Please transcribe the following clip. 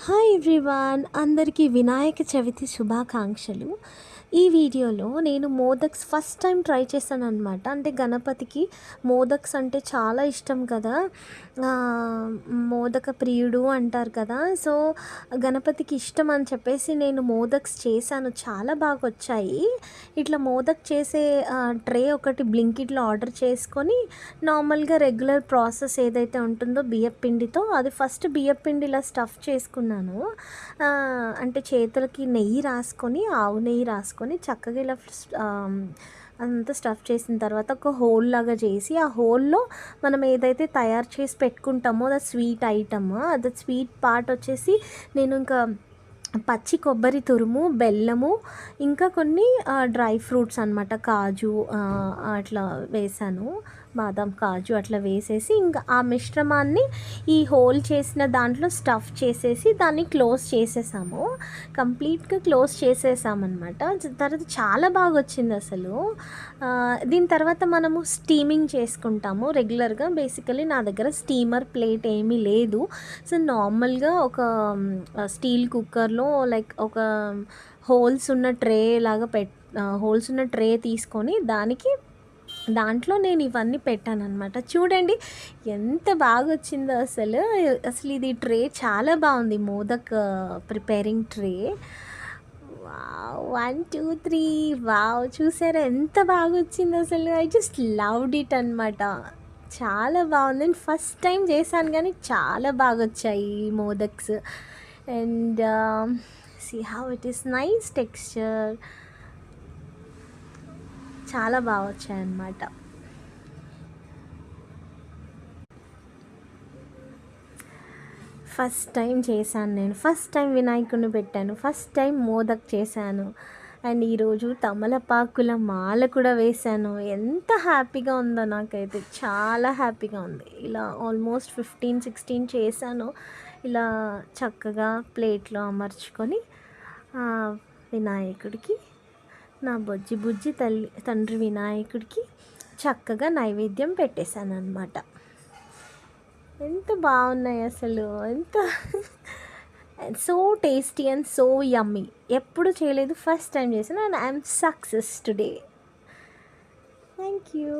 Hi everyone, అందరికీ వినాయక చవితి శుభాకాంక్షలు. ఈ వీడియోలో నేను మోదక్స్ ఫస్ట్ టైం ట్రై చేశాను అనమాట. అంటే గణపతికి మోదక్స్ అంటే చాలా ఇష్టం కదా, మోదక ప్రియుడు అంటారు కదా. సో గణపతికి ఇష్టం అని చెప్పేసి నేను మోదక్స్ చేశాను, చాలా బాగా వచ్చాయి. ఇట్లా మోదక్ చేసే ట్రే ఒకటి బ్లింకిట్లో ఆర్డర్ చేసుకొని నార్మల్గా రెగ్యులర్ ప్రాసెస్ ఏదైతే ఉంటుందో బియ్యపు పిండితో, అది ఫస్ట్ బియ్యపు పిండి ఇలా స్టఫ్ చేసుకున్నాను. అంటే చేతులకి నెయ్యి రాసుకొని, ఆవు నెయ్యి రాసుకొని చక్కగా ఇలా అంతా స్టఫ్ చేసిన తర్వాత ఒక హోల్ లాగా చేసి, ఆ హోల్లో మనం ఏదైతే తయారు చేసి పెట్టుకుంటామో అది స్వీట్ ఐటమ్, అది స్వీట్ పార్ట్ వచ్చేసి నేను ఇంకా పచ్చి కొబ్బరి తురుము, బెల్లము, ఇంకా కొన్ని డ్రై ఫ్రూట్స్ అనమాట, కాజు అట్లా వేసాను, బాదం కాజు అట్లా వేసేసి ఇంకా ఆ మిశ్రమాన్ని ఈ హోల్ చేసిన దాంట్లో స్టఫ్ చేసేసి దాన్ని క్లోజ్ చేసేసాము. కంప్లీట్గా క్లోజ్ చేసేసామన్నమాట. తర్వాత చాలా బాగా వచ్చింది అసలు. దీని తర్వాత మనము స్టీమింగ్ చేసుకుంటాము రెగ్యులర్గా. బేసికలీ నా దగ్గర స్టీమర్ ప్లేట్ ఏమీ లేదు. సో నార్మల్గా ఒక స్టీల్ కుక్కర్లో లైక్ ఒక హోల్స్ ఉన్న ట్రే లాగా హోల్స్ ఉన్న ట్రే తీసుకొని దాంట్లో నేను ఇవన్నీ పెట్టాను అనమాట. చూడండి ఎంత బాగా వచ్చిందో అసలు. అసలు ఇది ట్రే చాలా బాగుంది, మోదక్ ప్రిపేరింగ్ ట్రే. 1 2 3 వావ్, చూసారా ఎంత బాగా వచ్చింది అసలు. ఐ జస్ట్ లవ్డ్ ఇట్ అనమాట. చాలా బాగుంది. నేను ఫస్ట్ టైం చేశాను కానీ చాలా బాగా వచ్చాయి ఈ modaks. And see how it is nice texture, చాలా బాగా వచ్చాయన్నమాట. ఫస్ట్ టైం చేశాను నేను, ఫస్ట్ టైం వినాయకుడిని పెట్టాను, ఫస్ట్ టైం మోదక్ చేశాను. అండ్ ఈరోజు తమలపాకుల మాల కూడా వేశాను. ఎంత హ్యాపీగా ఉందో నాకైతే, చాలా హ్యాపీగా ఉంది. ఇలా ఆల్మోస్ట్ 15-16 చేశాను. ఇలా చక్కగా ప్లేట్లో అమర్చుకొని వినాయకుడికి, నా బుజ్జి తండ్రి వినాయకుడికి చక్కగా నైవేద్యం పెట్టేశాను అనమాట. ఎంత బాగున్నాయి అసలు, ఎంత so tasty and so yummy. ఎప్పుడు చేయలేదు, ఫస్ట్ టైం చేశాను and I'm success today. Thank you.